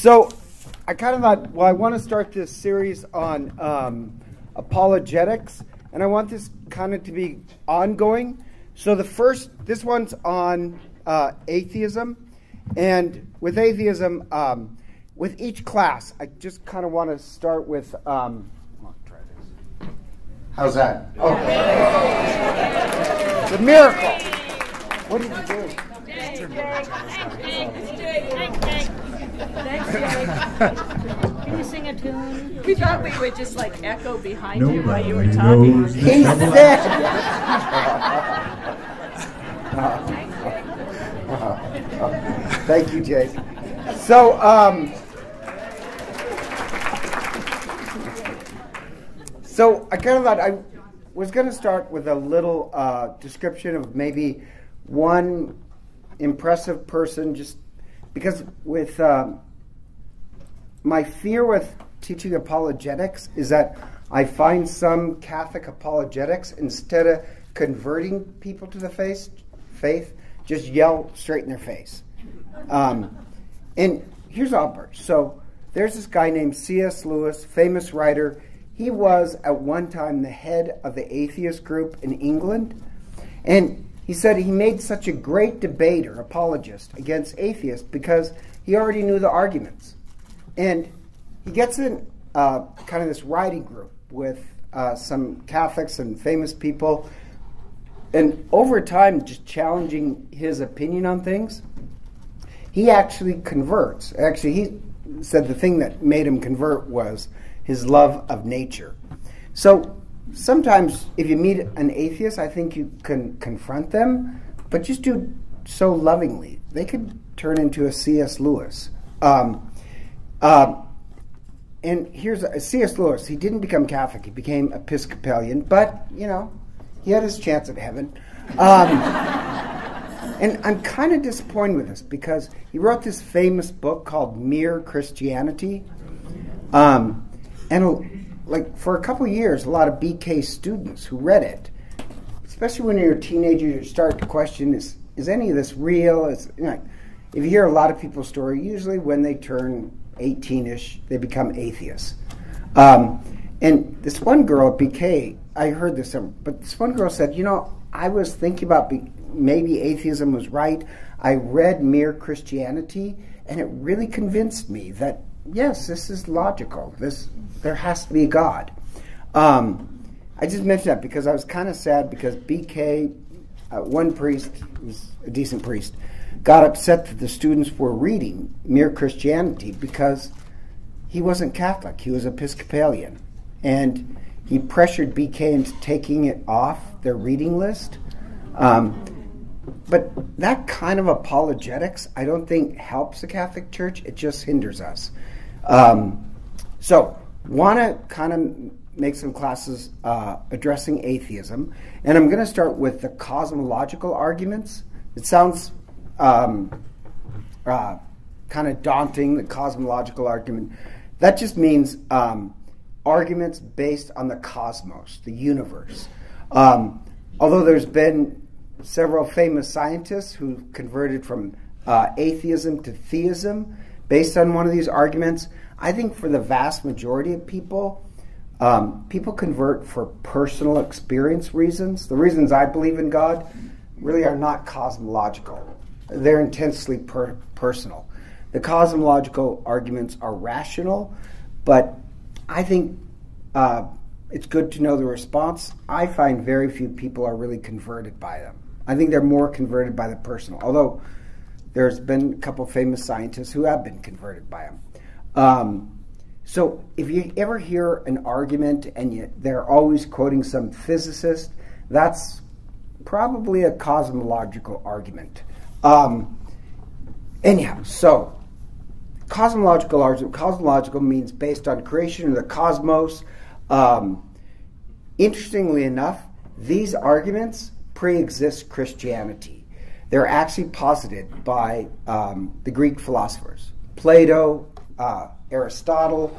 So I kind of thought, well, I want to start this series on apologetics, and I want this kind of to be ongoing. So this one's on atheism, and with atheism, with each class, I just kind of want to start with, try this. How's that? Okay. The miracle. What did you do? Can you sing a tune? We thought we would just like echo behind you while you were talking. He's dead. Thank you, Jake. So, I kind of thought I was going to start with a little description of maybe one impressive person, just because with my fear with teaching apologetics is that I find some Catholic apologetics, instead of converting people to the faith, just yell straight in their face. And here's Albert. So there's this guy named C.S. Lewis, famous writer. He was at one time the head of the atheist group in England. And he said he made such a great debater, apologist, against atheists because he already knew the arguments. And he gets in kind of this writing group with some Catholics and famous people. And over time, just challenging his opinion on things, he actually converts. Actually, he said the thing that made him convert was his love of nature. So sometimes if you meet an atheist, I think you can confront them, but just do so lovingly. They could turn into a C.S. Lewis. And here's C.S. Lewis. He didn't become Catholic. He became Episcopalian, but, you know, he had his chance at heaven. And I'm kind of disappointed with this because he wrote this famous book called Mere Christianity. And like for a couple of years, a lot of BK students who read it, especially when you're a teenager, you start to question, is any of this real? If you hear a lot of people's story, usually when they turn 18-ish, they become atheists. And this one girl at BK, I heard this, but this one girl said, I was thinking about maybe atheism was right. I read Mere Christianity, and it really convinced me that, yes, this is logical. There has to be a God. I just mentioned that because I was kind of sad because BK, one priest, was a decent priest, got upset that the students were reading Mere Christianity because he wasn't Catholic. He was Episcopalian. And he pressured BK into taking it off their reading list. But that kind of apologetics, I don't think helps the Catholic Church. It just hinders us. So, want to kind of make some classes addressing atheism. And I'm going to start with the cosmological arguments. It sounds kind of daunting, the cosmological argument. That just means arguments based on the cosmos, the universe. Although there's been several famous scientists who converted from atheism to theism based on one of these arguments, I think for the vast majority of people, people convert for personal experience reasons. The reasons I believe in God really are not cosmological. They're intensely personal. The cosmological arguments are rational, but I think it's good to know the response. I find very few people are really converted by them. I think they're more converted by the personal, although there's been a couple famous scientists who have been converted by them. So if you ever hear an argument and they're always quoting some physicist, that's probably a cosmological argument. Anyhow, so cosmological argument. Cosmological means based on creation or the cosmos. Interestingly enough, these arguments pre-exist Christianity. They're actually posited by the Greek philosophers, Plato, Aristotle.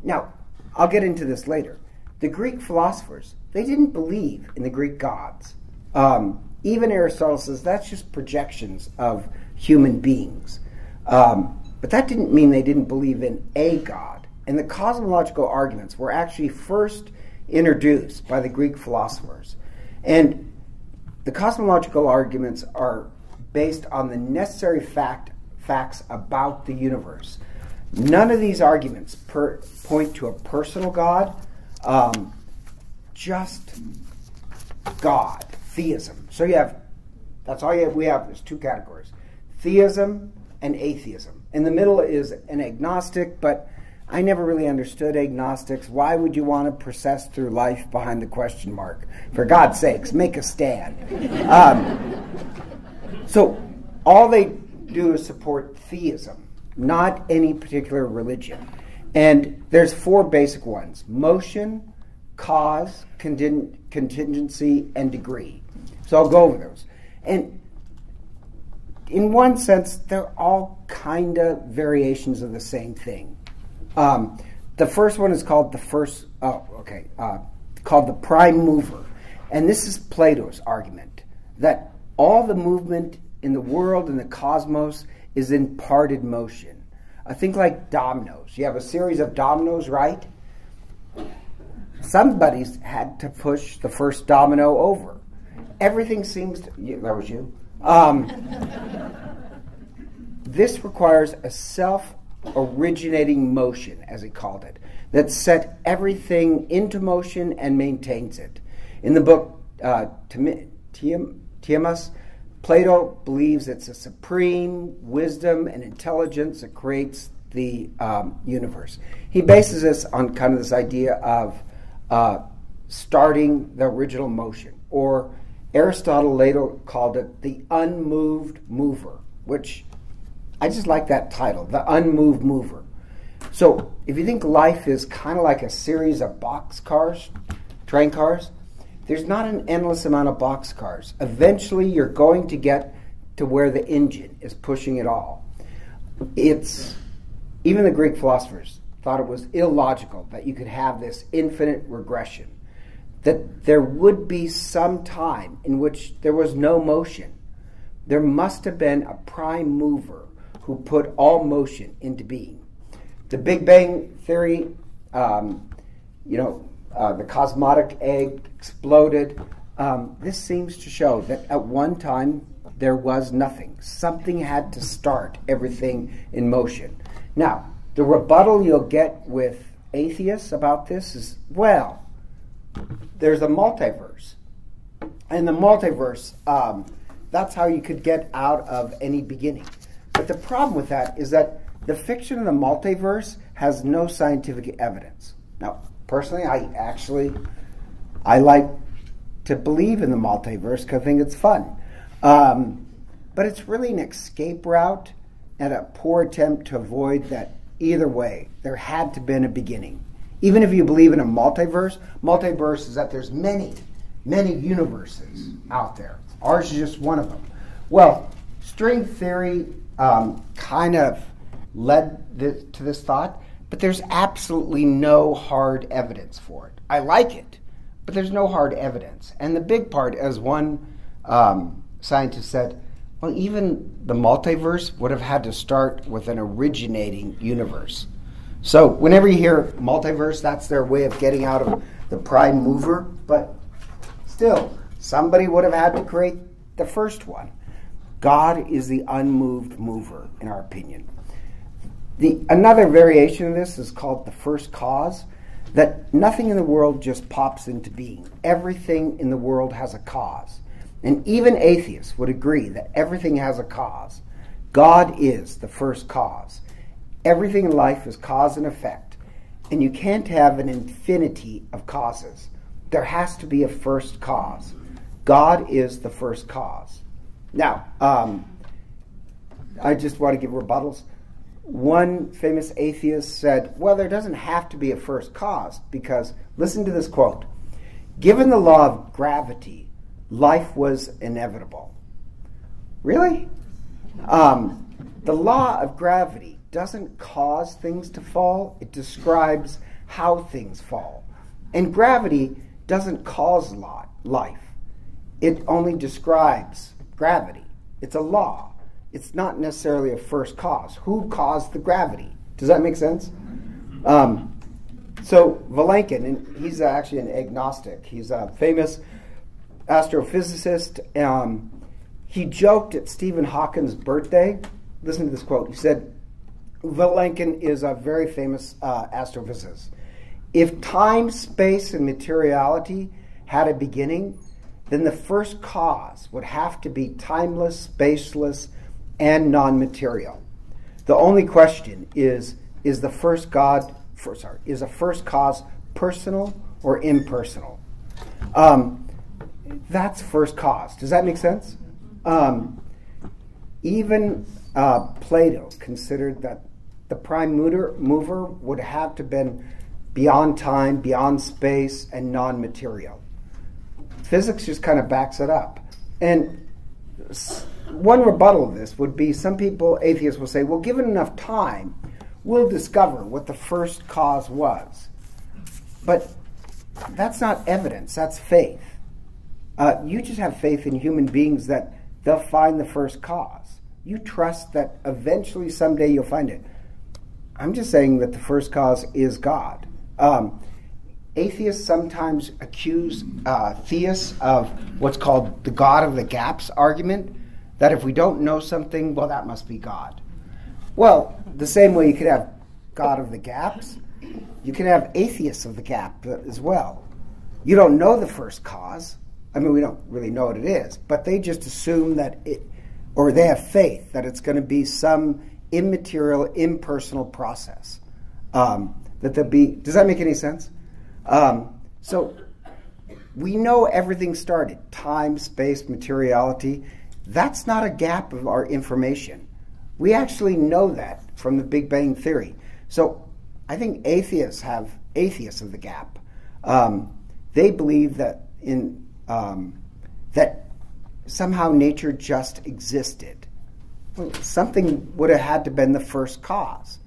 Now, I'll get into this later. The Greek philosophers, they didn't believe in the Greek gods. Even Aristotle says that's just projections of human beings. But that didn't mean they didn't believe in a God. And the cosmological arguments were actually first introduced by the Greek philosophers. And the cosmological arguments are based on the necessary facts about the universe. None of these arguments point to a personal God, just God, theism. So that's all we have. There's two categories: theism and atheism. In the middle is an agnostic, but I never really understood agnostics. Why would you want to process through life behind the question mark? For God's sakes, make a stand. So all they do is support theism, not any particular religion. And there's four basic ones: motion, cause, contingency, and degree. So I'll go over those. And in one sense, they're all kind of variations of the same thing. The first one is called called the prime mover. And this is Plato's argument, that all the movement in the world and the cosmos is in parted motion. I think like dominoes. You have a series of dominoes, right? Somebody's had to push the first domino over. Everything seems to... that was you. This requires a self-originating motion, as he called it, that set everything into motion and maintains it. In the book Timaeus, Plato believes it's a supreme wisdom and intelligence that creates the universe. He bases this on kind of this idea of starting the original motion, or Aristotle later called it the unmoved mover, which I just like that title, the unmoved mover. So if you think life is kind of like a series of boxcars, train cars, there's not an endless amount of boxcars. Eventually you're going to get to where the engine is pushing it all. Even the Greek philosophers thought it was illogical that you could have this infinite regression, that there would be some time in which there was no motion. There must have been a prime mover who put all motion into being. The Big Bang Theory, the cosmotic egg exploded. This seems to show that at one time there was nothing. Something had to start everything in motion. Now, the rebuttal you'll get with atheists about this is, well, there's a multiverse. And the multiverse, that's how you could get out of any beginning. But the problem with that is that the fiction of the multiverse has no scientific evidence. Now, personally, I like to believe in the multiverse because I think it's fun. But it's really an escape route and a poor attempt to avoid that either way. There had to have been a beginning. Even if you believe in a multiverse is that there's many, many universes out there. Ours is just one of them. Well, string theory kind of led to this thought, but there's absolutely no hard evidence for it. I like it, but there's no hard evidence. And the big part, as one scientist said, well, even the multiverse would have had to start with an originating universe. So whenever you hear multiverse, that's their way of getting out of the prime mover. But still, somebody would have had to create the first one. God is the unmoved mover, in our opinion. Another variation of this is called the first cause, that nothing in the world just pops into being. Everything in the world has a cause. And even atheists would agree that everything has a cause. God is the first cause. Everything in life is cause and effect. And you can't have an infinity of causes. There has to be a first cause. God is the first cause. Now, I just want to give rebuttals. One famous atheist said, well, there doesn't have to be a first cause because, listen to this quote, given the law of gravity, life was inevitable. Really? The law of gravity doesn't cause things to fall. It describes how things fall. And gravity doesn't cause life. It only describes gravity. It's a law. it's not necessarily a first cause. Who caused the gravity? Does that make sense? So Vilenkin, and he's actually an agnostic. He's a famous astrophysicist. He joked at Stephen Hawking's birthday. Listen to this quote. He said, Vilenkin is a very famous astrophysicist. If time, space, and materiality had a beginning, then the first cause would have to be timeless, spaceless, and non-material. The only question is the first cause personal or impersonal? That's first cause. Does that make sense? Even Plato considered that the prime mover would have to have been beyond time, beyond space, and non-material. Physics just kind of backs it up. And one rebuttal of this would be some people, atheists, will say, well, given enough time, we'll discover what the first cause was. But that's not evidence, that's faith. You just have faith in human beings that they'll find the first cause. You trust that eventually, someday, you'll find it. I'm just saying that the first cause is God. Atheists sometimes accuse theists of what's called the God of the gaps argument, that if we don't know something, well, that must be God. Well, the same way you could have God of the gaps, you can have atheists of the gap as well. You don't know the first cause. I mean, we don't really know what it is, but they just assume that or they have faith that it's going to be some immaterial, impersonal process. That there'll be. Does that make any sense? So we know everything started. Time, space, materiality. That's not a gap of our information. We actually know that from the Big Bang Theory. So I think atheists have atheists of the gap. They believe that that somehow nature just existed. Well, something would have had to have been the first cause.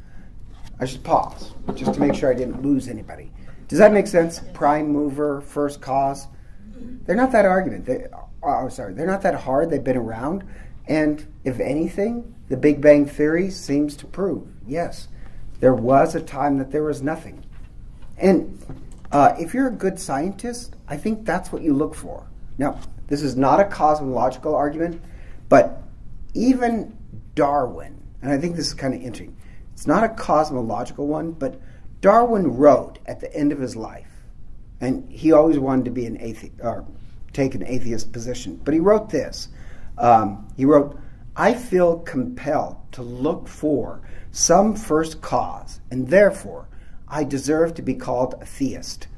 I should pause just to make sure I didn't lose anybody. Does that make sense? Prime mover, first cause. They're not that argument. They're not that hard. They've been around. And if anything, the Big Bang Theory seems to prove, yes, there was a time that there was nothing. And if you're a good scientist, I think that's what you look for. Now, this is not a cosmological argument, but even Darwin, and I think this is kind of interesting, it's not a cosmological one, but Darwin wrote at the end of his life, and he always wanted to be an atheist, or take an atheist position, but he wrote this. He wrote, I feel compelled to look for some first cause, and therefore I deserve to be called a theist.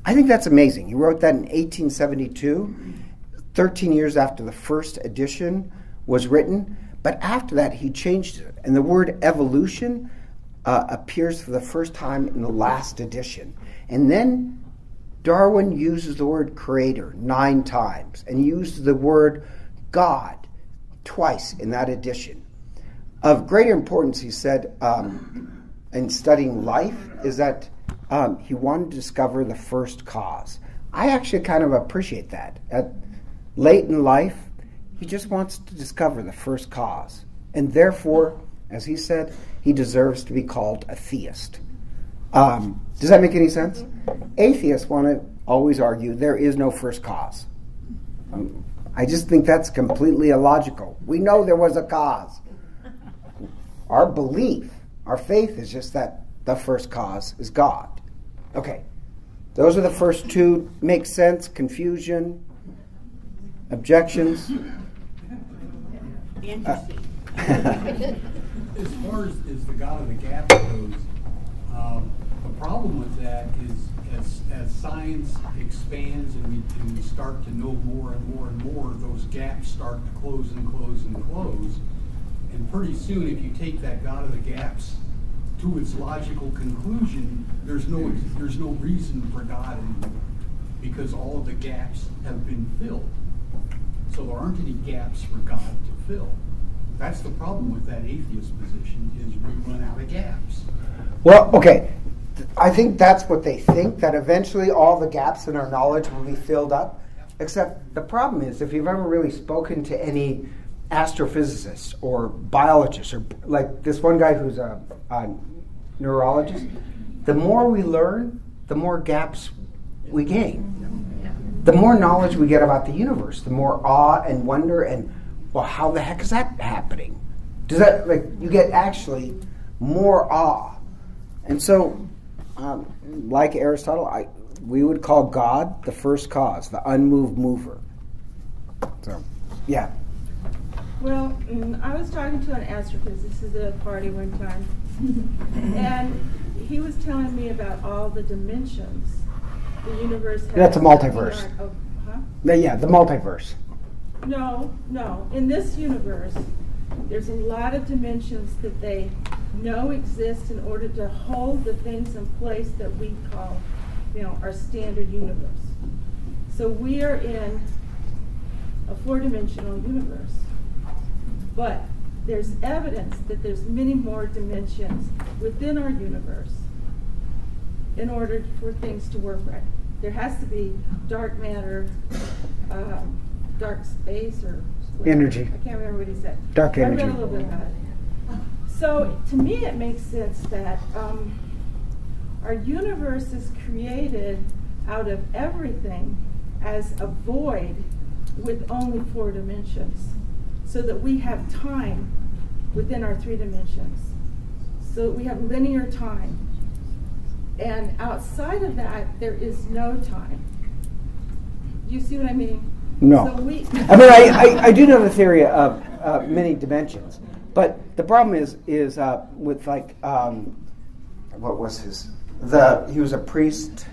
I think that's amazing. He wrote that in 1872, 13 years after the first edition was written, but after that he changed it, and the word evolution appears for the first time in the last edition. And then Darwin uses the word creator 9 times, and uses the word God twice in that edition. Of greater importance, he said, in studying life, is that he wanted to discover the first cause. I actually kind of appreciate that. Late in life, he just wants to discover the first cause. And therefore, as he said, he deserves to be called a theist. Does that make any sense? Atheists want to always argue there is no first cause. I just think that's completely illogical. We know there was a cause. Our belief, our faith is just that the first cause is God. Okay, those are the first two. Make sense? Confusion? Objections? Interesting. As far as the God of the gap goes, the problem with that is as science expands and we start to know more and more and more, those gaps start to close and close and close. And pretty soon, if you take that God of the gaps to its logical conclusion, there's no reason for God anymore, because all of the gaps have been filled. So there aren't any gaps for God to fill. That's the problem with that atheist position, is we run out of gaps. Well, okay. I think that's what they think, that eventually all the gaps in our knowledge will be filled up. Except the problem is, if you've ever really spoken to any astrophysicists or biologists, or like this one guy who's a neurologist, the more we learn, the more gaps we gain. The more knowledge we get about the universe, the more awe and wonder and, well, how the heck is that happening? Does that, like, you get actually more awe. And so, like Aristotle, we would call God the first cause, the unmoved mover. So, yeah. Well, I was talking to an astrophysicist at a party one time, and he was telling me about all the dimensions the universe has. That's a multiverse. Huh? Yeah, the multiverse. No. In this universe, there's a lot of dimensions that they know exist in order to hold the things in place that we call, our standard universe. So we are in a four-dimensional universe. But there's evidence that there's many more dimensions within our universe in order for things to work right. There has to be dark matter, dark space, or whatever. Energy. I can't remember what he said. Dark energy. I read a little bit about it. So to me it makes sense that our universe is created out of everything as a void with only four dimensions, so that we have time within our three dimensions. So we have linear time. And outside of that, there is no time. Do you see what I mean? No. So I do know the theory of many dimensions, but the problem is with like what was his? He was a priest.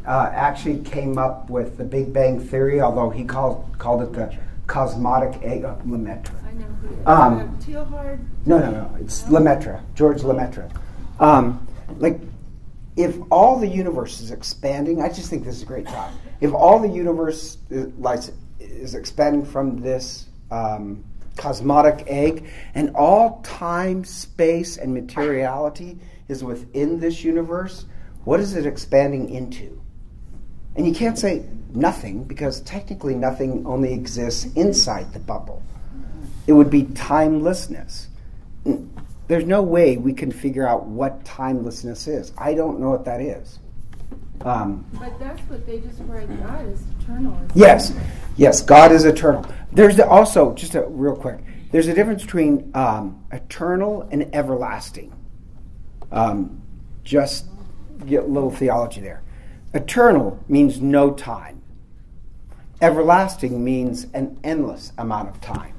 Actually came up with the Big Bang Theory, although he called it the Cosmological egg of Lemaitre. I know who. Teilhard? No. It's Lemaitre, George Lemaitre. Like, if all the universe is expanding, I just think this is a great thought. If all the universe is expanding from this cosmotic egg, and all time, space, and materiality is within this universe, what is it expanding into? And you can't say nothing, because technically nothing only exists inside the bubble. It would be timelessness. There's no way we can figure out what timelessness is. I don't know what that is. But that's what they describe God as eternal. Yes, God is eternal. There's also, just real quick, there's a difference between eternal and everlasting. Just get a little theology there. Eternal means no time. Everlasting means an endless amount of time.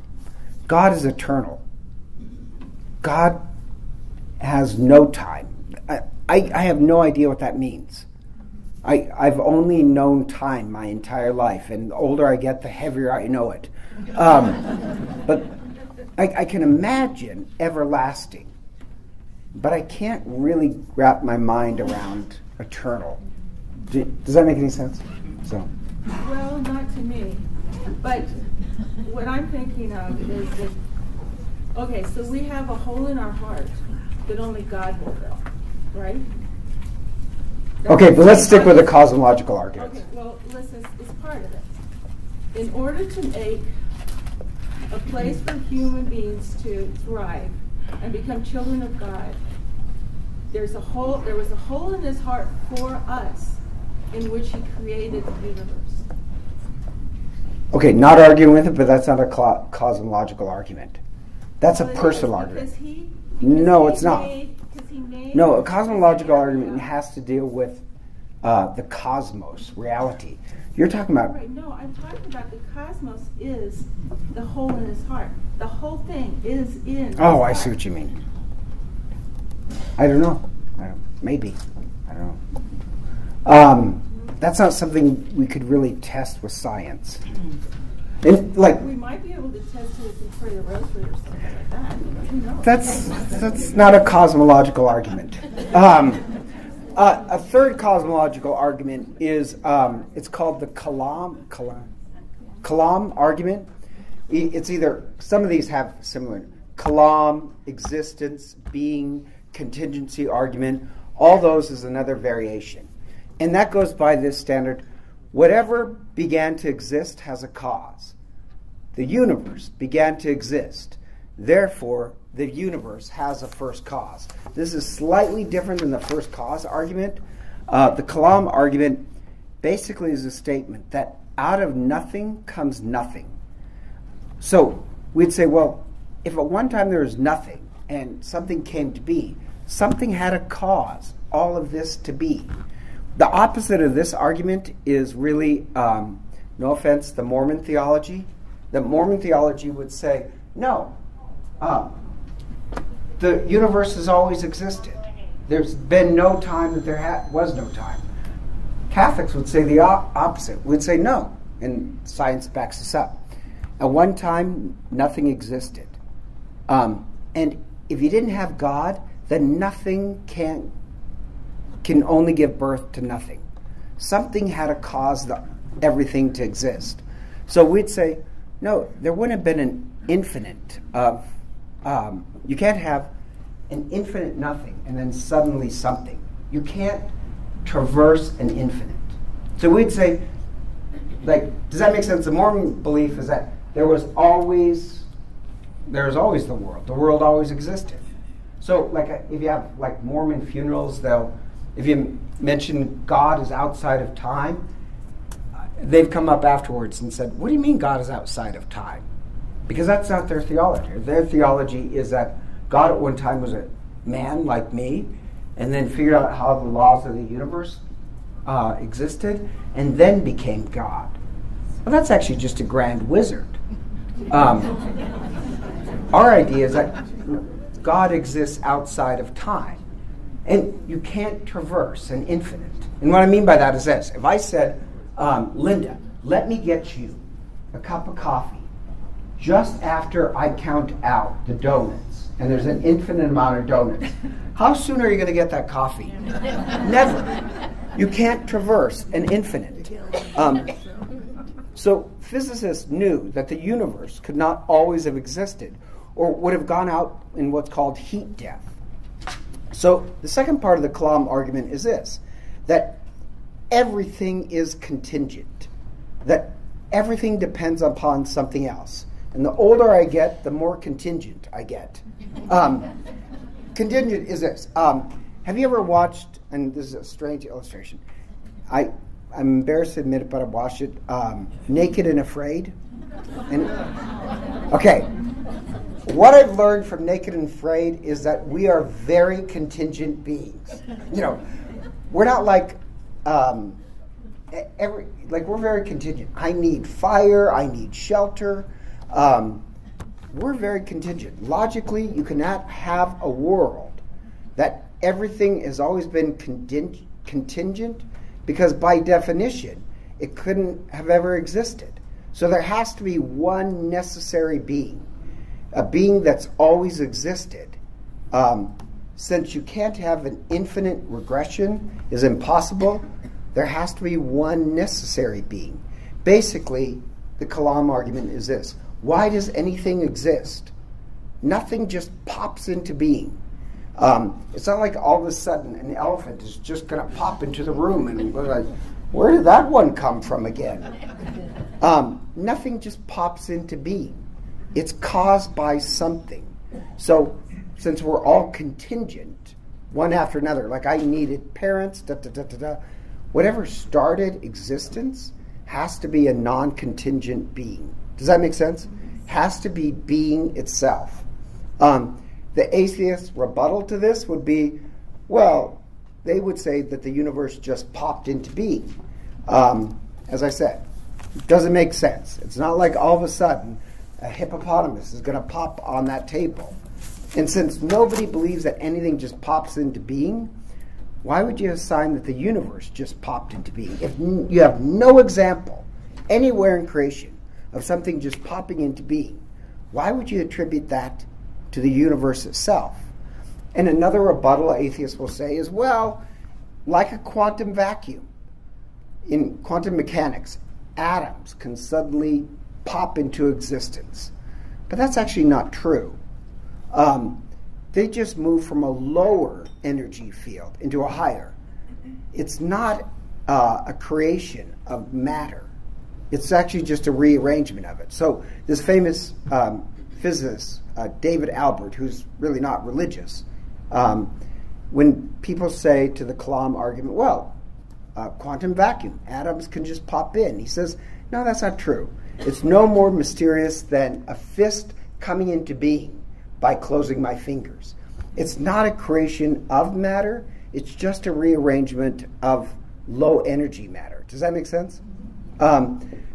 God is eternal. God has no time. I have no idea what that means. I've only known time my entire life, and the older I get, the heavier I know it. But I can imagine everlasting, but I can't really wrap my mind around eternal. Does that make any sense? So. Well, not to me. But what I'm thinking of is that, okay, so we have a hole in our heart that only God will fill, right? Okay, but let's stick with the cosmological argument. Okay, well, listen, it's part of it. In order to make a place for human beings to thrive and become children of God, there was a hole in his heart for us in which he created the universe. Okay, not arguing with it, but that's not a cosmological argument. That's a personal argument. No, it's not. No, a cosmological argument has to deal with the cosmos, reality. You're talking about... Right, no, I'm talking about the cosmos is the hole in his heart. The whole thing is in his heart. I see what you mean. I don't know. Maybe. I don't know. That's not something we could really test with science. And we might be able to test it if we pray the rosary or something like that. Who knows? That's not a cosmological argument. A third cosmological argument is it's called the Kalam argument. It's either, some of these have similar, Kalam, existence, being, contingency argument. All those is another variation. And that goes by this standard: whatever began to exist has a cause. the universe began to exist. Therefore, the universe has a first cause. This is slightly different than the first cause argument. The Kalam argument basically is a statement that out of nothing comes nothing. So we'd say, well, if at one time there was nothing and something came to be, something had a cause all of this to be. The opposite of this argument is really, no offense, the Mormon theology. The Mormon theology would say, no, the universe has always existed. There's been no time that there was no time. Catholics would say the opposite. Would say no, and science backs this up. At one time, nothing existed. And if you didn't have God, then nothing can only give birth to nothing. Something had to cause everything to exist. So we'd say, no, there wouldn't have been an infinite of, you can't have an infinite nothing and then suddenly something. You can't traverse an infinite. So we'd say, like, does that make sense? The Mormon belief is that there was always the world. The world always existed. So, like, if you have like Mormon funerals, if you mention God is outside of time, they've come up afterwards and said, "What do you mean God is outside of time?" Because that's not their theology. Their theology is that God at one time was a man like me, and then figured out how the laws of the universe existed, and then became God. Well, that's actually just a grand wizard. Our idea is that God exists outside of time, and you can't traverse an infinite. And what I mean by that is this. If I said, Linda, let me get you a cup of coffee just after I count out the donuts, and there's an infinite amount of donuts, how soon are you going to get that coffee? Never. You can't traverse an infinite. So physicists knew that the universe could not always have existed, or would have gone out in what's called heat death. So the second part of the Kalam argument is this, that everything is contingent, that everything depends upon something else. And the older I get, the more contingent I get. Contingent is this. Have you ever watched, and this is a strange illustration, I'm embarrassed to admit it, but I've watched it, Naked and Afraid. And, okay, what I've learned from Naked and Afraid is that we are very contingent beings. You know, we're not like, we're very contingent. I need fire, I need shelter. We're very contingent. Logically, you cannot have a world that everything has always been contingent, because by definition, it couldn't have ever existed. So there has to be one necessary being, a being that's always existed. Since you can't have an infinite regression, is impossible, there has to be one necessary being. Basically, the Kalam argument is this. Why does anything exist? Nothing just pops into being. It's not like all of a sudden an elephant is just going to pop into the room and we're like, where did that one come from again? Nothing just pops into being. It's caused by something. So since we're all contingent, one after another, like I needed parents, whatever started existence has to be a non-contingent being. Does that make sense? Has to be being itself. The atheist rebuttal to this would be, well, they would say that the universe just popped into being. As I said, it doesn't make sense. It's not like all of a sudden a hippopotamus is going to pop on that table. And since nobody believes that anything just pops into being, why would you assign that the universe just popped into being? If you have no example anywhere in creation of something just popping into being, why would you attribute that to the universe itself? And another rebuttal atheists will say is, well, like a quantum vacuum. In quantum mechanics, atoms can suddenly pop into existence. But that's actually not true. They just move from a lower energy field into a higher. It's not a creation of matter. It's actually just a rearrangement of it. So this famous physicist, David Albert, who's really not religious, when people say to the Kalam argument, well, quantum vacuum, atoms can just pop in, he says, no, that's not true. It's no more mysterious than a fist coming into being by closing my fingers. It's not a creation of matter, it's just a rearrangement of low energy matter. Does that make sense?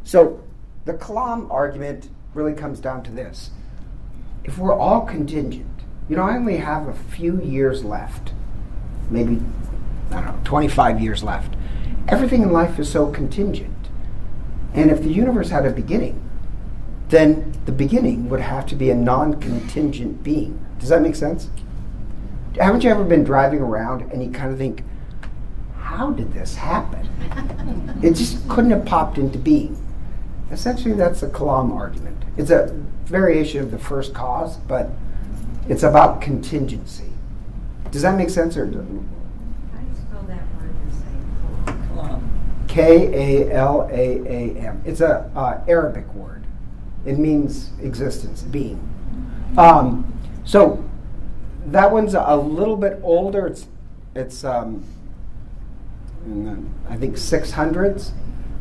So the Kalam argument really comes down to this. If we're all contingent, I only have a few years left, maybe, 25 years left. Everything in life is so contingent. And if the universe had a beginning, then the beginning would have to be a non-contingent being. Does that make sense? Haven't you ever been driving around and you kind of think, how did this happen? It just couldn't have popped into being. Essentially, that's the Kalam argument. It's a variation of the first cause, but it's about contingency. Does that make sense? Or How do you spell that word you're saying? Kalam. K-A-L-A-A-M. It's a Arabic word. It means existence, being. So that one's a little bit older. It's in the, I think 600s.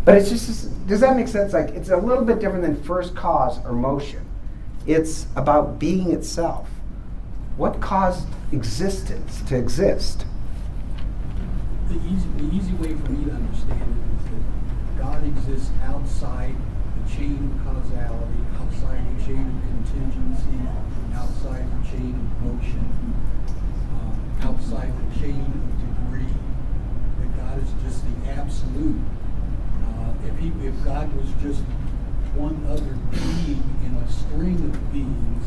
But it's just, does that make sense? Like, it's a little bit different than first cause or motion. It's about being itself. What caused existence to exist? The easy way for me to understand it is that God exists outside the chain of causality, outside the chain of contingency, outside the chain of motion, outside the chain of degree. That God is just the absolute. If God was just one other being in a string of beings,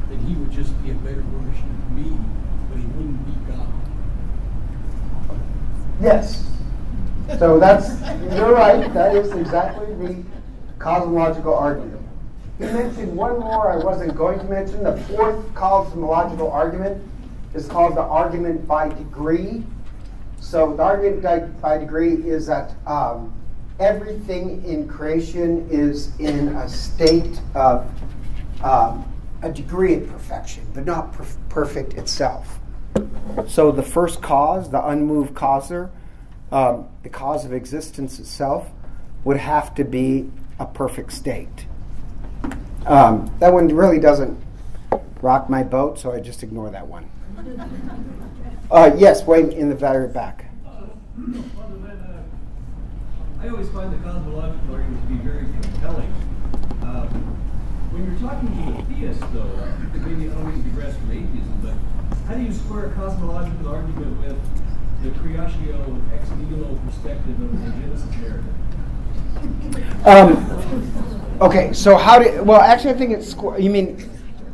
then he would just be a better version of me, but he wouldn't be God. Yes. So you're right, that is exactly the cosmological argument. He mentioned one more I wasn't going to mention. The fourth cosmological argument is called the argument by degree. So the argument by degree is that everything in creation is in a state of a degree of perfection, but not perfect itself. So the first cause, the unmoved causer, the cause of existence itself, would have to be a perfect state. That one really doesn't rock my boat, so I just ignore that one. Yes, way in the very back. I always find the cosmological argument to be very compelling. When you're talking to a theist, though, maybe I don't mean to digress from atheism, but how do you square a cosmological argument with the creatio ex nihilo perspective of the Genesis narrative? Okay, so actually I think it's,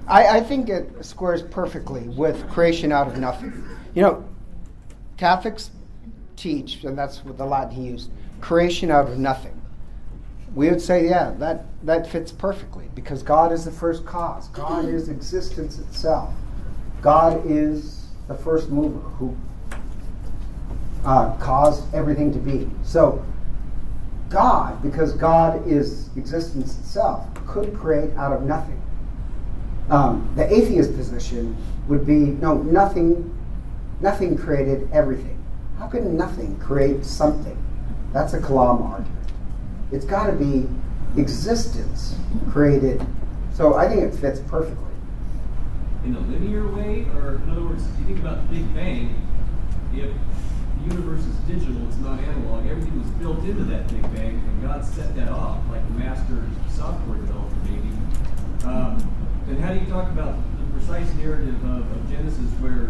I think it squares perfectly with creation out of nothing. Catholics teach, and that's what the Latin he used, creation out of nothing. We would say, yeah, that fits perfectly because God is the first cause. God is existence itself. God is the first mover who caused everything to be. So God, because God is existence itself, could create out of nothing. The atheist position would be, no, nothing created everything. How could nothing create something? That's a Kalam argument. It's got to be existence created. So I think it fits perfectly. In a linear way, or in other words, if you think about the Big Bang, if the universe is digital, it's not analog, everything was built into that Big Bang, and God set that off, like a master software developer maybe. Then how do you talk about the precise narrative of Genesis where,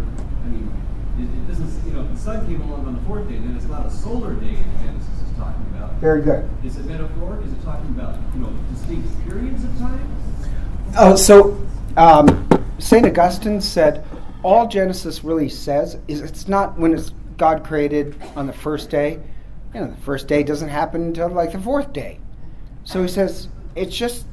it doesn't, the sun came along on the fourth day, then it's not a solar day that Genesis is talking about. Very good. Is it metaphoric? Is it talking about, distinct periods of time? St. Augustine said, all Genesis really says is it's not when it's God created on the first day. The first day doesn't happen until like the fourth day. So he says it's just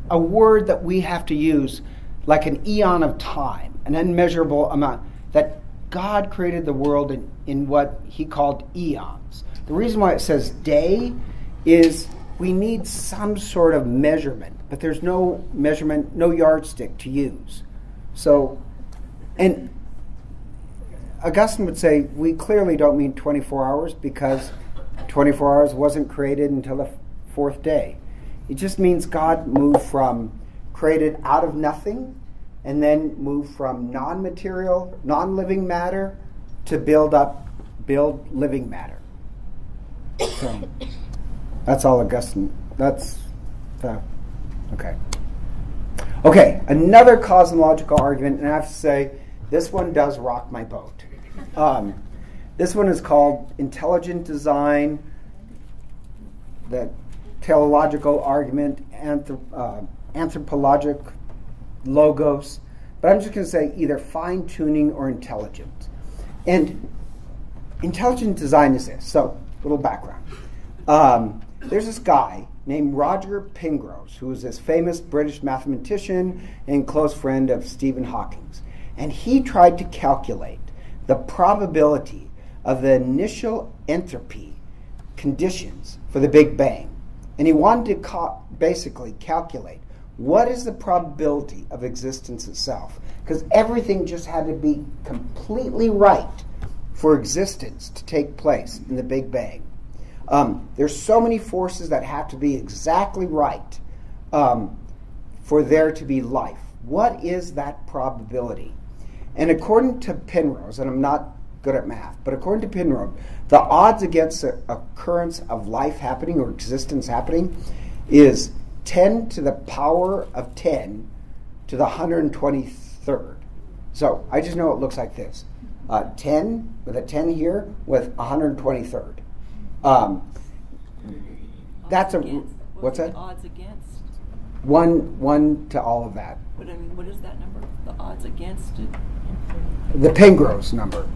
a word that we have to use like an eon of time, an unmeasurable amount, that God created the world in what he called eons. The reason why it says day is we need some sort of measurement, but there's no measurement, no yardstick to use. So, and Augustine would say, we clearly don't mean 24 hours because 24 hours wasn't created until the fourth day. It just means God moved from created out of nothing and then moved from non-material, non-living matter to build living matter. So that's all Augustine. That's okay. Okay, another cosmological argument, and I have to say, this one does rock my boat. This one is called intelligent design, the teleological argument, anthropologic logos. But I'm just going to say either fine-tuning or intelligent. And intelligent design is this. So, little background. There's this guy named Roger Penrose, who was this famous British mathematician and close friend of Stephen Hawking. And he tried to calculate the probability of the initial entropy conditions for the Big Bang. And he wanted to basically calculate what is the probability of existence itself. Because everything just had to be completely right for existence to take place in the Big Bang. There's so many forces that have to be exactly right for there to be life. What is that probability? And according to Penrose, and I'm not good at math, but according to Penrose, the odds against the occurrence of life happening or existence happening is 10 to the power of 10 to the 123rd. So I just know it looks like this. 10 with a 10 here with 123rd. That's a, what's that? Odds against? One to all of that. But I mean, what is that number? The odds against it? The Penrose number.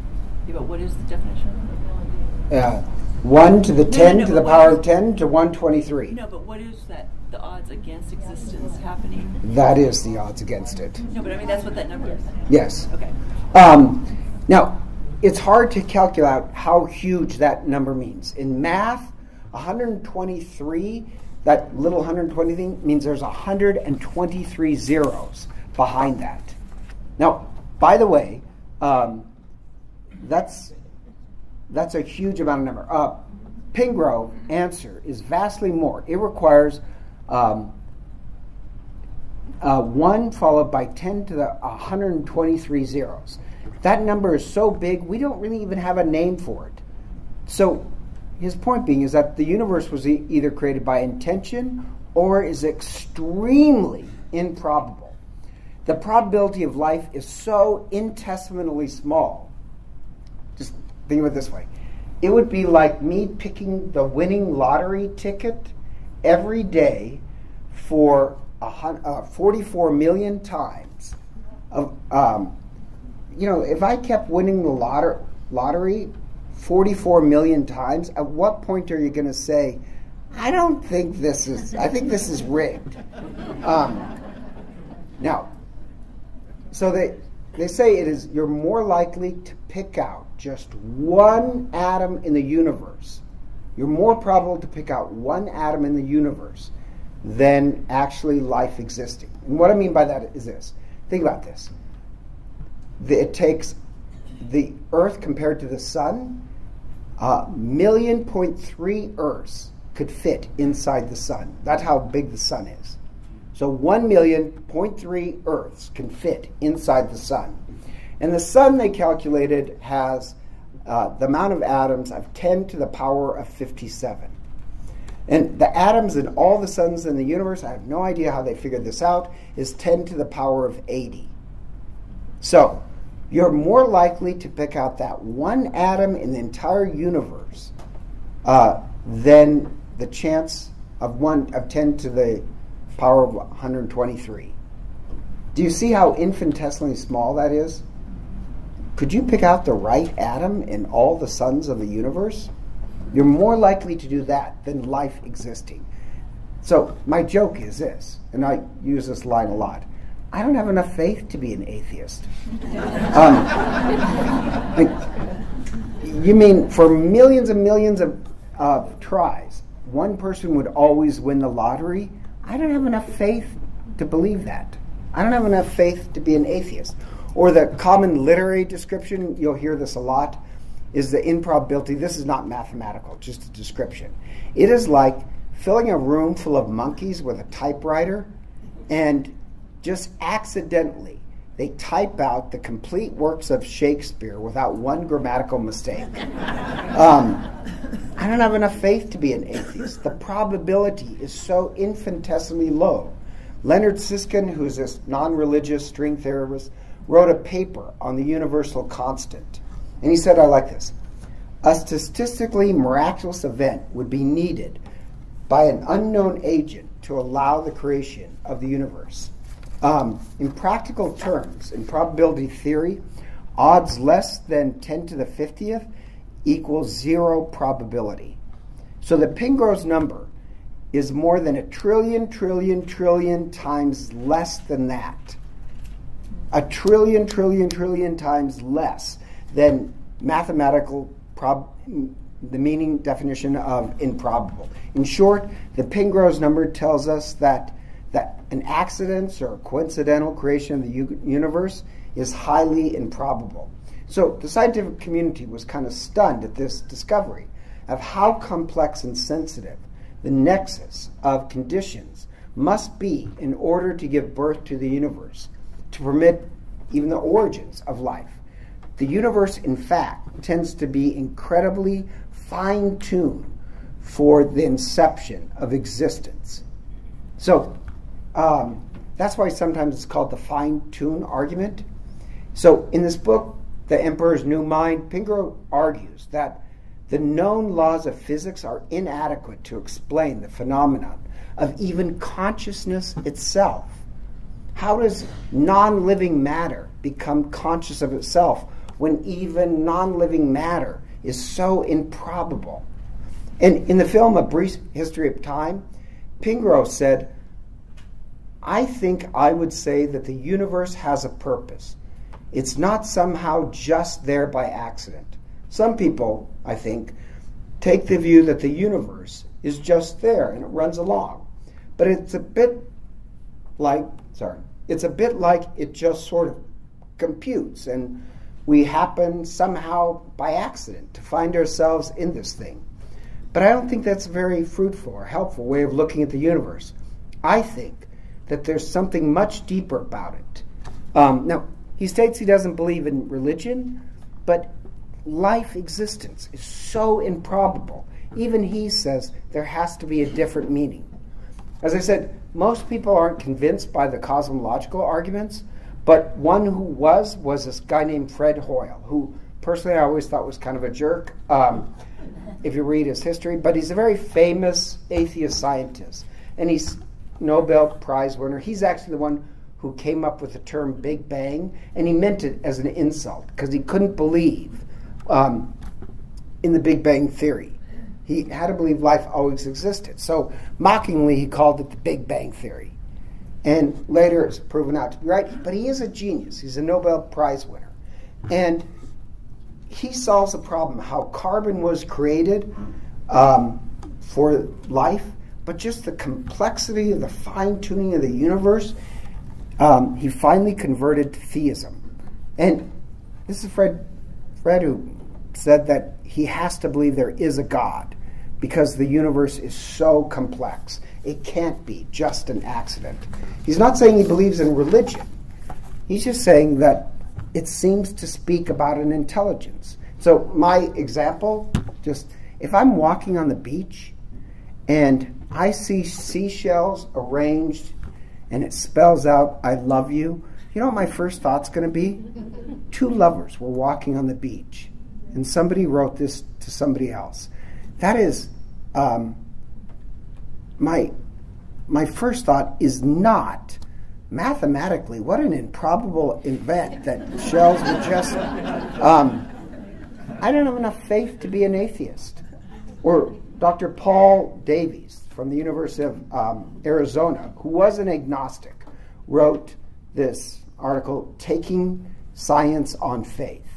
Yeah, but what is the definition of it? 1 to the 10 no, to the power of 10 to 123. No, but what is that? The odds against existence happening? That is the odds against it. No, but I mean, that's what that number is. Yes. Okay. Now, it's hard to calculate how huge that number means. In math, 123, that little 120 thing, means there's 123 zeros behind that. Now, by the way, that's a huge amount of number. Penrose answer is vastly more. It requires 1 followed by 10 to the 123 zeros. That number is so big, we don't really even have a name for it. So his point being is that the universe was either created by intention or is extremely improbable. The probability of life is so infinitesimally small. Just think of it this way. It would be like me picking the winning lottery ticket every day for 44 million times. If I kept winning the lottery 44 million times, at what point are you going to say, I think this is rigged? Now, so they say you're more likely to pick out just one atom in the universe. You're more probable to pick out one atom in the universe than actually life existing. And what I mean by that is this. Think about this. It takes the Earth compared to the Sun, 1,000,000.3 Earths could fit inside the Sun. That's how big the Sun is. So 1,000,000.3 Earths can fit inside the Sun. And the Sun, they calculated, has the amount of atoms of 10 to the power of 57. And the atoms in all the suns in the universe, I have no idea how they figured this out, is 10 to the power of 80. So you're more likely to pick out that one atom in the entire universe than the chance of 10 to the power of 123. Do you see how infinitesimally small that is? Could you pick out the right atom in all the suns of the universe? You're more likely to do that than life existing. So my joke is this, and I use this line a lot. I don't have enough faith to be an atheist. You mean for millions and millions of tries, one person would always win the lottery, I don't have enough faith to believe that. I don't have enough faith to be an atheist. Or the common literary description, you'll hear this a lot, is the improbability. This is not mathematical, just a description. It is like filling a room full of monkeys with a typewriter and just accidentally they type out the complete works of Shakespeare without one grammatical mistake. I don't have enough faith to be an atheist. The probability is so infinitesimally low. Leonard Susskind, who's this non-religious string theorist, wrote a paper on the universal constant. And he said, I like this, a statistically miraculous event would be needed by an unknown agent to allow the creation of the universe. In practical terms, in probability theory, odds less than 10 to the 50th equals 0 probability. So the Penrose number is more than a trillion times less than that. A trillion times less than mathematical the meaning definition of improbable. In short, the Penrose number tells us that an accident or coincidental creation of the universe is highly improbable. So the scientific community was kind of stunned at this discovery of how complex and sensitive the nexus of conditions must be in order to give birth to the universe, to permit even the origins of life. The universe, in fact, tends to be incredibly fine-tuned for the inception of existence. So that's why sometimes it's called the fine-tune argument. So in this book, The Emperor's New Mind, Penrose argues that the known laws of physics are inadequate to explain the phenomenon of even consciousness itself. How does non-living matter become conscious of itself when even non-living matter is so improbable? And in the film A Brief History of Time, Penrose said, I think I would say that the universe has a purpose. It's not somehow just there by accident. Some people, I think, take the view that the universe is just there and it runs along. But it's a bit like it just sort of computes and we happen somehow by accident to find ourselves in this thing. But I don't think that's a very fruitful or helpful way of looking at the universe. I think that there's something much deeper about it. Now, he states he doesn't believe in religion, but life existence is so improbable. Even he says there has to be a different meaning. As I said, most people aren't convinced by the cosmological arguments, but one who was this guy named Fred Hoyle, who personally I always thought was kind of a jerk if you read his history, but he's a very famous atheist scientist, and he's Nobel Prize winner. He's actually the one who came up with the term Big Bang, and he meant it as an insult because he couldn't believe in the Big Bang theory. He had to believe life always existed. So mockingly, he called it the Big Bang theory. And later it's proven out to be right. But he is a genius. He's a Nobel Prize winner. And he solves the problem, how carbon was created for life, but just the complexity of the fine-tuning of the universe, he finally converted to theism. And this is Fred who said that he has to believe there is a God because the universe is so complex. It can't be just an accident. He's not saying he believes in religion. He's just saying that it seems to speak about an intelligence. So my example, just if I'm walking on the beach and I see seashells arranged and it spells out, I love you, you know what my first thought's going to be? Two lovers were walking on the beach and somebody wrote this to somebody else. That is, my first thought is not mathematically, what an improbable event that shells would just, I don't have enough faith to be an atheist. Or Dr. Paul Davies from the University of Arizona, who was an agnostic, wrote this article, Taking Science on Faith.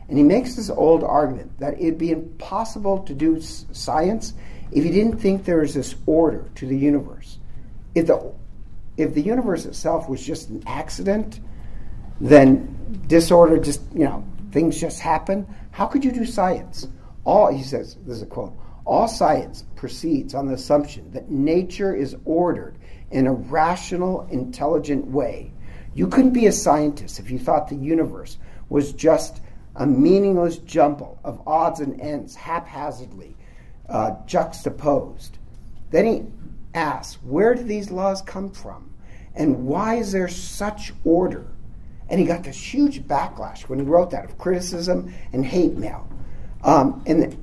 And he makes this old argument that it'd be impossible to do science if you didn't think there was this order to the universe. If the universe itself was just an accident, then disorder just, things just happen. How could you do science? He says, this is a quote, all science proceeds on the assumption that nature is ordered in a rational, intelligent way. You couldn't be a scientist if you thought the universe was just a meaningless jumble of odds and ends haphazardly juxtaposed. Then he asks, where do these laws come from? And why is there such order? And he got this huge backlash when he wrote that of criticism and hate mail. The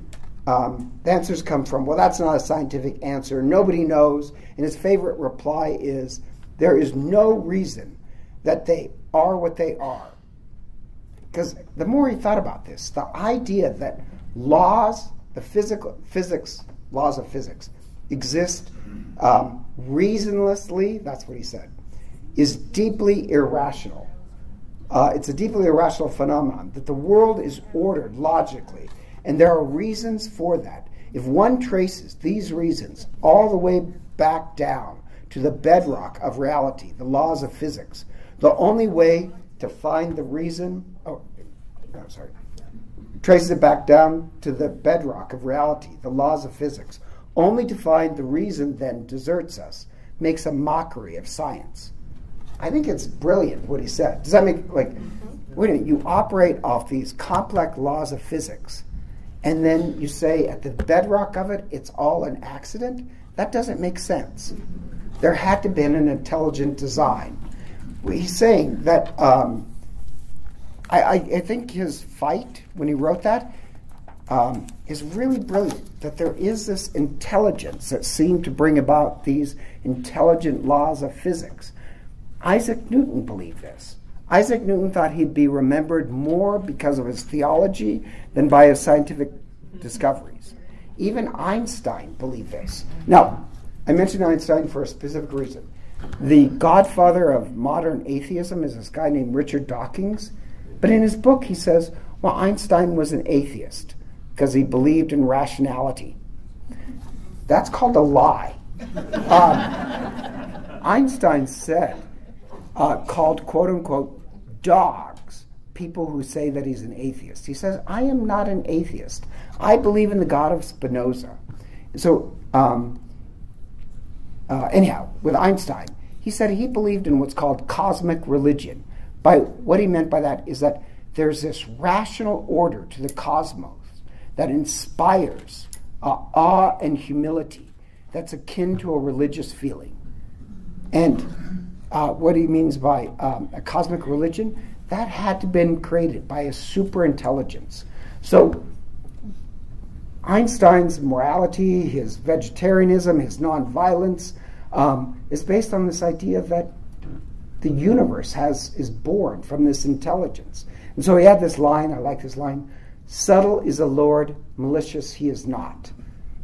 answers come from, well, that's not a scientific answer. Nobody knows. And his favorite reply is, there is no reason that they are what they are. Because the more he thought about this, the idea that laws, laws of physics, exist reasonlessly, that's what he said, is deeply irrational. It's a deeply irrational phenomenon, that the world is ordered logically, and there are reasons for that. If one traces these reasons all the way back down to the bedrock of reality, the laws of physics, the only way to find the reason, traces it back down to the bedrock of reality, the laws of physics, only to find the reason then deserts us, makes a mockery of science. I think it's brilliant what he said. Does that make, wait a minute, you operate off these complex laws of physics, and then you say at the bedrock of it, it's all an accident? That doesn't make sense. There had to have been an intelligent design. He's saying that, I think his fight, when he wrote that, is really brilliant, that there is this intelligence that seemed to bring about these intelligent laws of physics. Isaac Newton believed this. Isaac Newton thought he'd be remembered more because of his theology than by his scientific discoveries. Even Einstein believed this. Now, I mentioned Einstein for a specific reason. The godfather of modern atheism is this guy named Richard Dawkins. But in his book, he says, well, Einstein was an atheist because he believed in rationality. That's called a lie. Einstein said, called, quote unquote, dogs, people who say that he's an atheist. He says, I am not an atheist. I believe in the God of Spinoza. So, anyhow, with Einstein, he said he believed in what's called cosmic religion. What he meant by that is that there's this rational order to the cosmos that inspires awe and humility that's akin to a religious feeling. And what he means by a cosmic religion, that had to have been created by a superintelligence. So Einstein's morality, his vegetarianism, his nonviolence is based on this idea that the universe is born from this intelligence. And so he had this line, I like this line, subtle is the Lord, malicious he is not.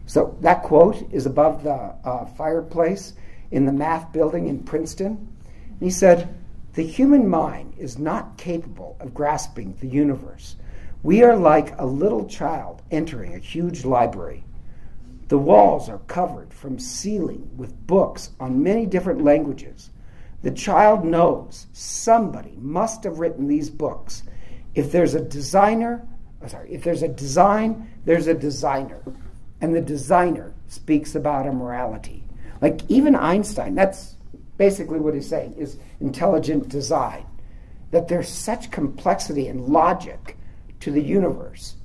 So that quote is above the fireplace in the math building in Princeton. And he said, the human mind is not capable of grasping the universe. We are like a little child entering a huge library. The walls are covered from ceiling with books on many different languages. The child knows somebody must have written these books. If there's a design, there's a designer. And the designer speaks about a morality. Like even Einstein, that's basically what he's saying, is intelligent design. That there's such complexity and logic to the universe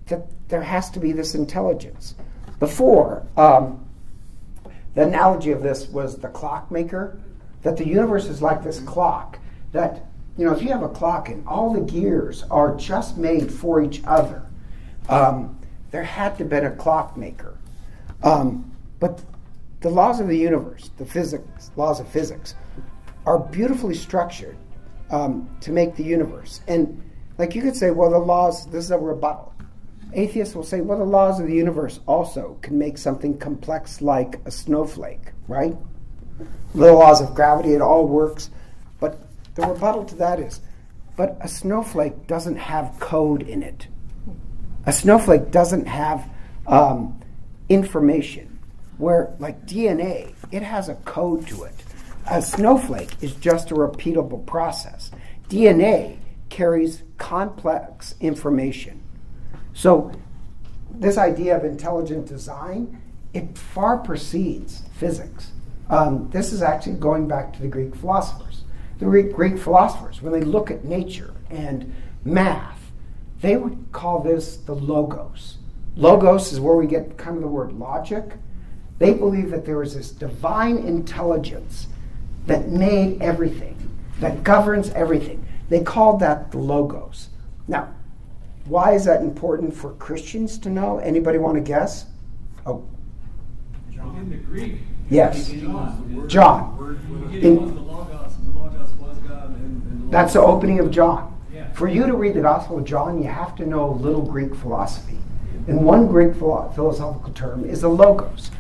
that there has to be this intelligence. Before, the analogy of this was the clockmaker, that the universe is like this clock, that, if you have a clock and all the gears are just made for each other, there had to have been a clockmaker. But the laws of the universe, the laws of physics, are beautifully structured to make the universe. And like you could say, well, the laws, this is a rebuttal. Atheists will say, well, the laws of the universe also can make something complex like a snowflake, right? The laws of gravity, it all works. But the rebuttal to that is, but a snowflake doesn't have code in it. A snowflake doesn't have information, where like DNA, it has a code to it. A snowflake is just a repeatable process. DNA carries complex information. So this idea of intelligent design, it far precedes physics. This is actually going back to the Greek philosophers. The Greek philosophers, when they look at nature and math, they would call this the logos. Logos is where we get kind of the word logic. They believe that there was this divine intelligence that made everything, that governs everything. They called that the logos. Now, why is that important for Christians to know? Anybody want to guess? Oh. John. In the Greek. Yes. John. In the beginning was the Logos, and the Logos was God. And that's the opening of John. Yeah. For you to read the Gospel of John, you have to know a little Greek philosophy. And one Greek philosophical term is the logos.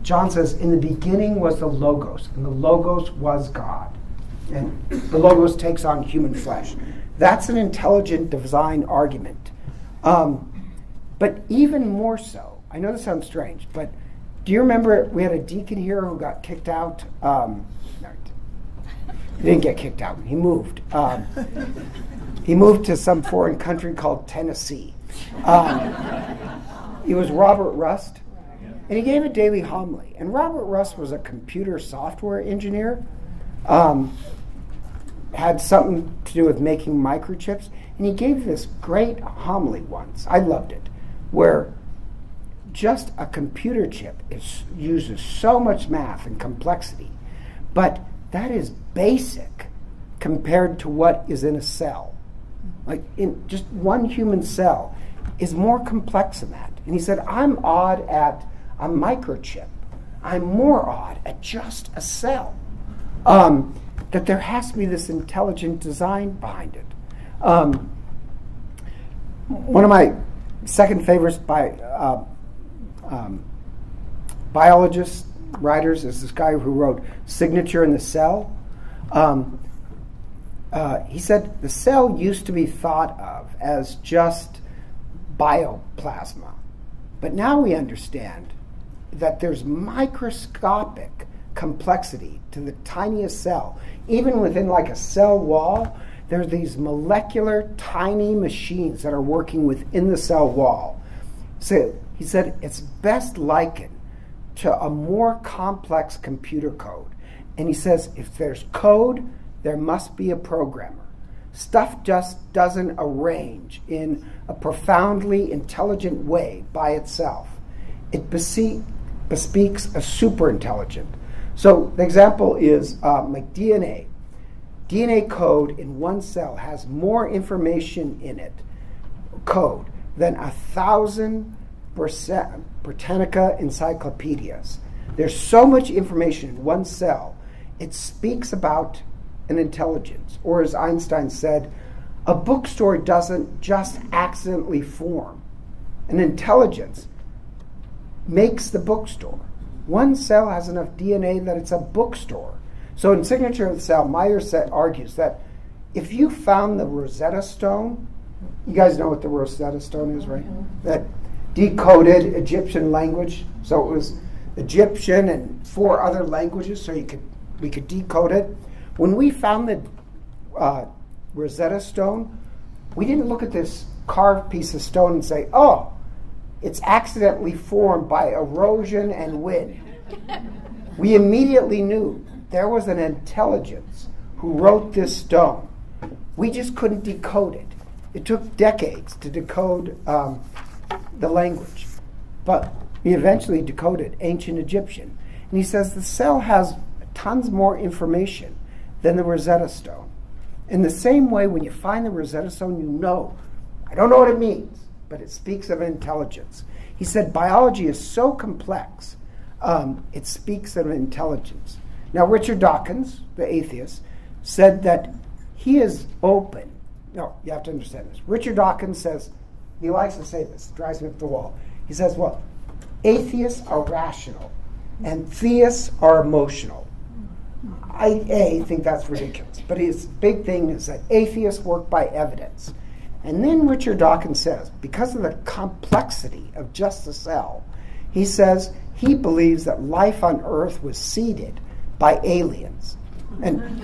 John says, in the beginning was the logos, and the logos was God. And the logos takes on human flesh. That's an intelligent design argument. But even more so, I know this sounds strange, but do you remember we had a deacon here who got kicked out? He didn't get kicked out. He moved. He moved to some foreign country called Tennessee. He was Robert Rust, and he gave a daily homily. And Robert Rust was a computer software engineer, had something to do with making microchips, and he gave this great homily once. I loved it, where just a computer chip uses so much math and complexity, but that is basic compared to what is in a cell. Like in just one human cell is more complex than that. And he said, I'm odd at a microchip. I'm more odd at just a cell. That there has to be this intelligent design behind it. One of my second favorites biologist writers is this guy who wrote Signature in the Cell. He said the cell used to be thought of as just bioplasma, but now we understand that there's microscopic complexity to the tiniest cell. Even within like a cell wall, there's these molecular tiny machines that are working within the cell wall. So he said it's best likened to a more complex computer code. And he says if there's code, there must be a programmer. Stuff just doesn't arrange in a profoundly intelligent way by itself. It bespeaks a superintelligent. So the example is like DNA. DNA code in one cell has more information in it, code, than 1,000 Britannica encyclopedias. There's so much information in one cell, it speaks about an intelligence. Or as Einstein said, a bookstore doesn't just accidentally form. An intelligence makes the bookstore. One cell has enough DNA that it's a bookstore. So in Signature of the Cell, Myers argues that if you found the Rosetta Stone, you guys know what the Rosetta Stone is, right? That decoded Egyptian language. So it was Egyptian and 4 other languages, so we could decode it. When we found the Rosetta Stone, we didn't look at this carved piece of stone and say, oh, it's accidentally formed by erosion and wind. We immediately knew there was an intelligence who wrote this stone. We just couldn't decode it. It took decades to decode the language. But we eventually decoded ancient Egyptian. And he says the cell has tons more information than the Rosetta Stone. In the same way, when you find the Rosetta Stone, you know, I don't know what it means, but it speaks of intelligence. He said biology is so complex, it speaks of intelligence. Now, Richard Dawkins, the atheist, said that he is open. No, you have to understand this. Richard Dawkins says, he likes to say this, drives me up the wall. He says, well, atheists are rational and theists are emotional. I think that's ridiculous. But his big thing is that atheists work by evidence. And then Richard Dawkins says, because of the complexity of just the cell, he says he believes that life on Earth was seeded by aliens. And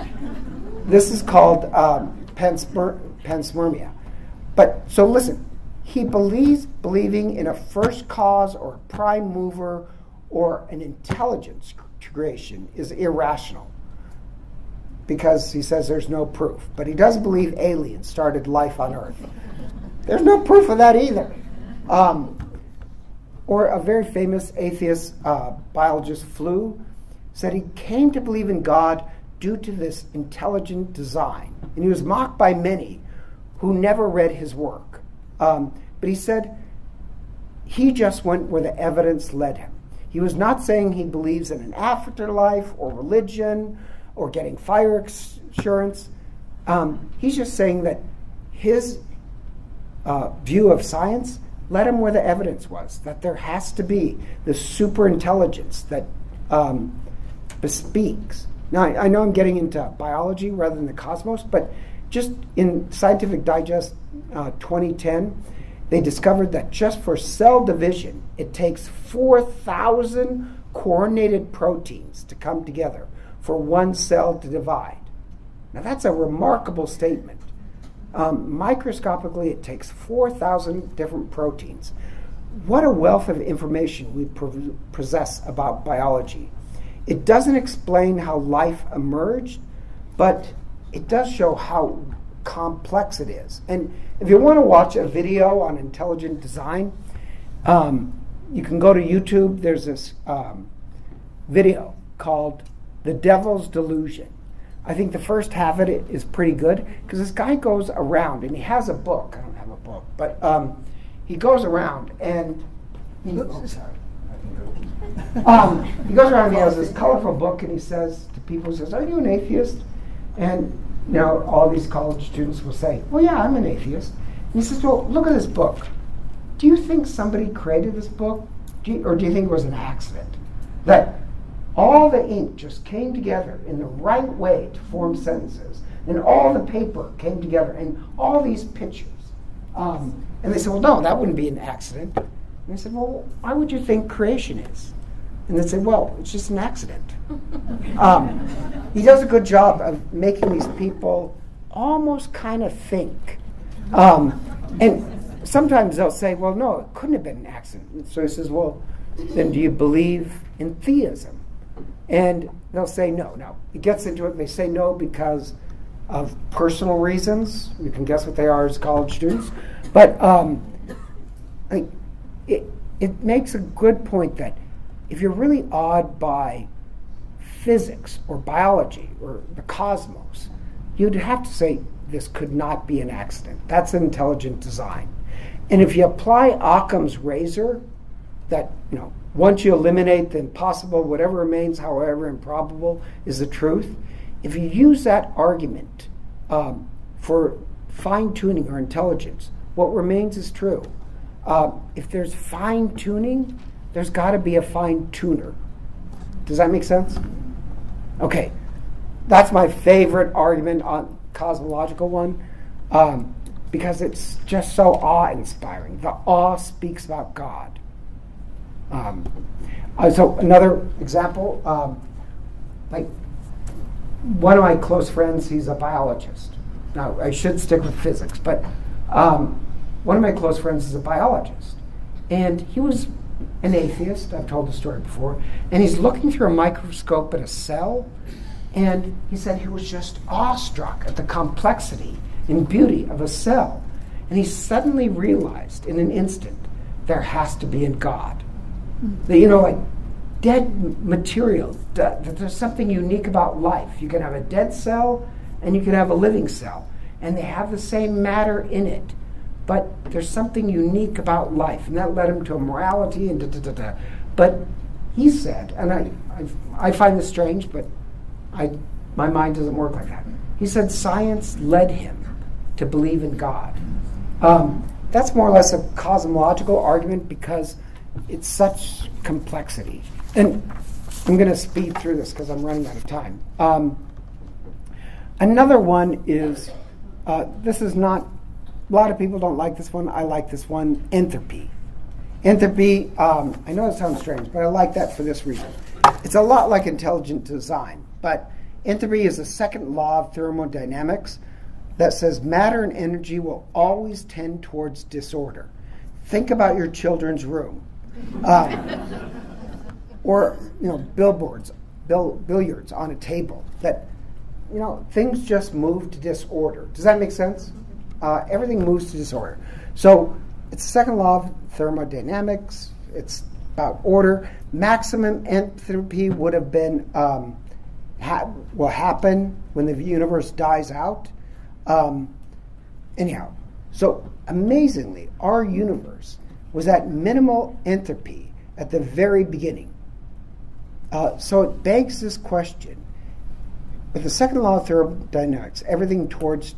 this is called panspermia. But, so listen, he believes believing in a first cause or a prime mover or an intelligence creation is irrational, because he says there's no proof. But he doesn't believe aliens started life on Earth. There's no proof of that either. Or a very famous atheist biologist, Flew, said he came to believe in God due to this intelligent design. And he was mocked by many who never read his work. But he said he just went where the evidence led him. He was not saying he believes in an afterlife or religion or getting fire insurance. He's just saying that his view of science led him where the evidence was, that there has to be this super intelligence that bespeaks. Now, I know I'm getting into biology rather than the cosmos, but just in Scientific Digest 2010, they discovered that just for cell division, it takes 4,000 coordinated proteins to come together for one cell to divide. Now, that's a remarkable statement. Microscopically, it takes 4,000 different proteins. What a wealth of information we possess about biology. It doesn't explain how life emerged, but it does show how complex it is. And if you want to watch a video on intelligent design, you can go to YouTube. There's this video called The Devil's Delusion. I think the first half of it is pretty good, because this guy goes around, and he has a book. I don't have a book, but he goes around, and he goes around and he has this colorful book, and he says to people, he says, "Are you an atheist?" And now all these college students will say, "Well, yeah, I'm an atheist." And he says, "Well, look at this book. Do you think somebody created this book? Or do you think it was an accident? That all the ink just came together in the right way to form sentences, and all the paper came together, and all these pictures." And they said, "Well, no, that wouldn't be an accident." And I said, "Well, why would you think creation is?" And they said, "Well, it's just an accident." He does a good job of making these people almost kind of think. And sometimes they'll say, "Well, no, it couldn't have been an accident." So he says, "Well, then do you believe in theism?" And they'll say no. It gets into it. They say no because of personal reasons. You can guess what they are as college students. But it makes a good point that if you're really awed by physics or biology or the cosmos, you'd have to say this could not be an accident. That's an intelligent design. And if you apply Occam's razor, that once you eliminate the impossible, whatever remains, however improbable, is the truth. If you use that argument for fine-tuning or intelligence, what remains is true. If there's fine-tuning, there's got to be a fine-tuner. Does that make sense? Okay. That's my favorite argument on cosmological one, because it's just so awe-inspiring. The awe speaks about God. So another example, like one of my close friends, he's a biologist. Now, I should stick with physics, but one of my close friends is a biologist. And he was an atheist, I've told the story before, and he's looking through a microscope at a cell, and he said he was just awestruck at the complexity and beauty of a cell. And he suddenly realized in an instant there has to be a God. Like dead material, there's something unique about life. You can have a dead cell and you can have a living cell, and they have the same matter in it. But there's something unique about life, and that led him to a morality and da-da-da-da. But he said, and I find this strange, but my mind doesn't work like that. He said science led him to believe in God. That's more or less a cosmological argument because it's such complexity. And I'm going to speed through this because I'm running out of time. Another one is, this is not, a lot of people don't like this one. I like this one, entropy. Entropy, I know it sounds strange, but I like that for this reason. It's a lot like intelligent design, but entropy is the second law of thermodynamics that says matter and energy will always tend towards disorder. Think about your children's room. Or, billiards on a table. That, things just move to disorder. Does that make sense? Everything moves to disorder. So it's the second law of thermodynamics. It's about order. Maximum entropy would have been will happen when the universe dies out. Anyhow, so amazingly, our universe was at minimal entropy at the very beginning. So it begs this question. With the second law of thermodynamics, everything towards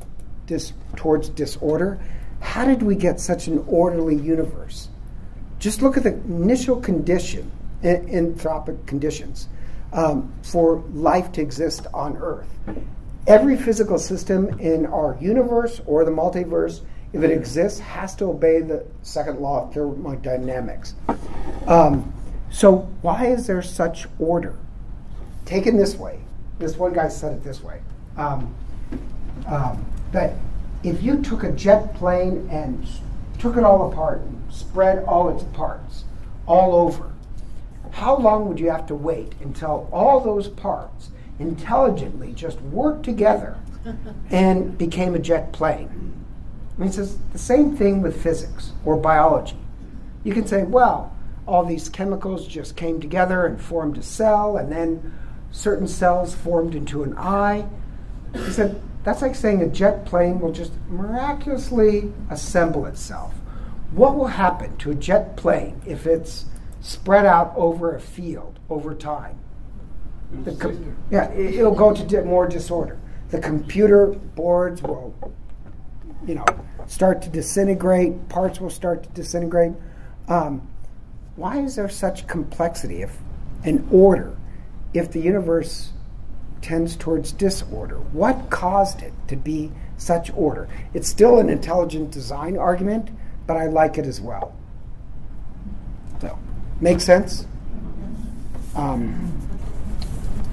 disorder, how did we get such an orderly universe? Just look at the initial condition, anthropic conditions, for life to exist on Earth. Every physical system in our universe or the multiverse, if it exists, has to obey the second law of thermodynamics. So why is there such order? Taken this way, this one guy said it this way, that if you took a jet plane and took it all apart and spread all its parts all over, how long would you have to wait until all those parts intelligently just worked together and became a jet plane? I mean, it's the same thing with physics or biology. You can say, well, all these chemicals just came together and formed a cell, and then certain cells formed into an eye. He said, that's like saying a jet plane will just miraculously assemble itself. What will happen to a jet plane if it's spread out over a field over time? It'll go to more disorder. The computer boards will, start to disintegrate. Parts will start to disintegrate. Why is there such complexity and order if the universe tends towards disorder? What caused it to be such order? It's still an intelligent design argument, but I like it as well. So, make sense?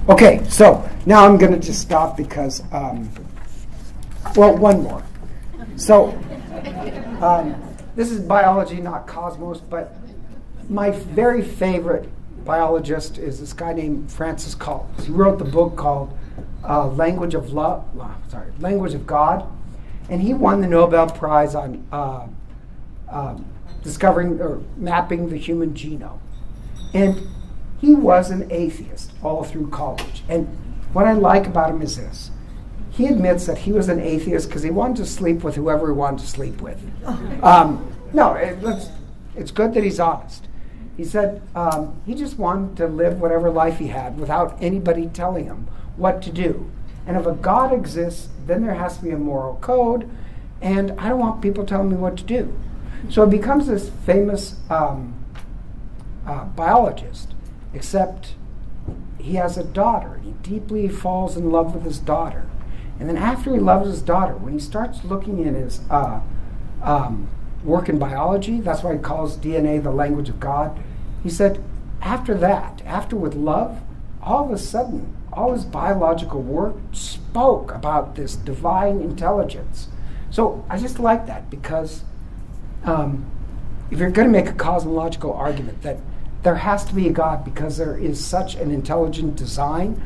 Okay, so now I'm going to just stop because, one more. So, this is biology, not cosmos, but my very favorite biologist is this guy named Francis Collins. He wrote the book called Language of God, and he won the Nobel Prize on discovering or mapping the human genome. And he was an atheist all through college. And what I like about him is this. He admits that he was an atheist because he wanted to sleep with whoever he wanted to sleep with. It's good that he's honest. He said he just wanted to live whatever life he had without anybody telling him what to do. And if a God exists, then there has to be a moral code, and I don't want people telling me what to do. So it becomes this famous biologist, except he has a daughter. He deeply falls in love with his daughter. And then after he loves his daughter, when he starts looking at his work in biology, that's why he calls DNA the language of God, he said, after with love, all of a sudden, all his biological work spoke about this divine intelligence. So I just like that because if you're going to make a cosmological argument that there has to be a God because there is such an intelligent design,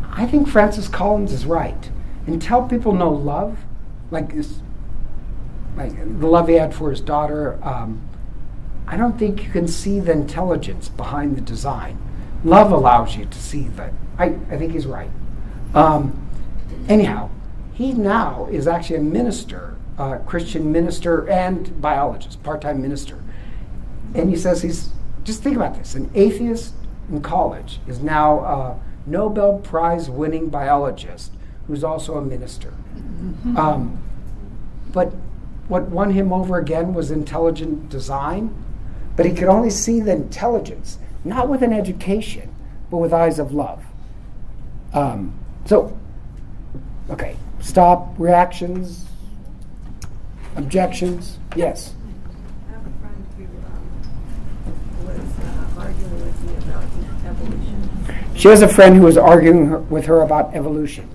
I think Francis Collins is right. Until people know love, like the love he had for his daughter, I don't think you can see the intelligence behind the design. Love allows you to see that. I think he's right. Anyhow, he now is actually a minister, Christian minister and biologist, part-time minister. And he says just think about this, an atheist in college is now a Nobel Prize winning biologist who's also a minister. But what won him over again was intelligent design, but he could only see the intelligence, not with an education, but with eyes of love. So, okay, stop. Reactions, objections. Yes. I have a friend who was arguing with me about evolution. She has a friend who was arguing with her about evolution.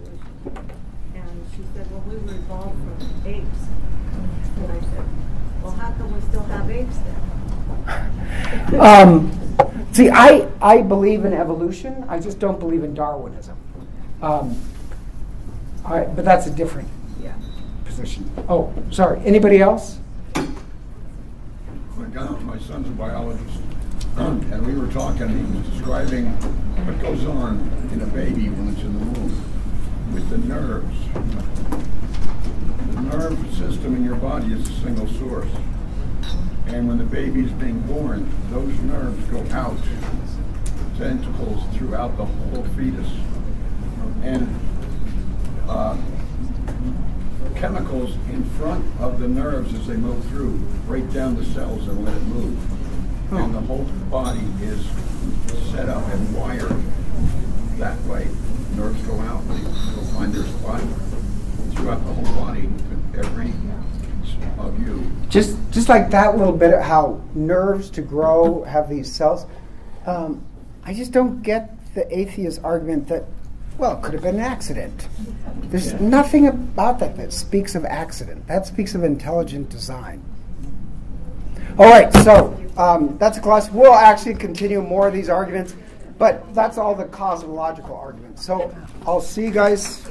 And she said, well, we were evolved from apes. And I said, well, how come we still have apes then? See, I believe in evolution. I just don't believe in Darwinism. But that's a different position. Oh, sorry. Anybody else? My son's a biologist, and we were talking. He was describing what goes on in a baby when it's in the womb with the nerves. The nerve system in your body is a single source. And when the baby is being born, those nerves go out, tentacles throughout the whole fetus. And chemicals in front of the nerves as they move through break down the cells and let it move. And the whole body is set up and wired that way. Nerves go out, they go find their spot throughout the whole body, every of you. Just like that little bit of how nerves to grow have these cells. I just don't get the atheist argument that, well, it could have been an accident. There's nothing about that speaks of accident. That speaks of intelligent design. All right, so that's a class. We'll actually continue more of these arguments, but that's all the cosmological arguments. So I'll see you guys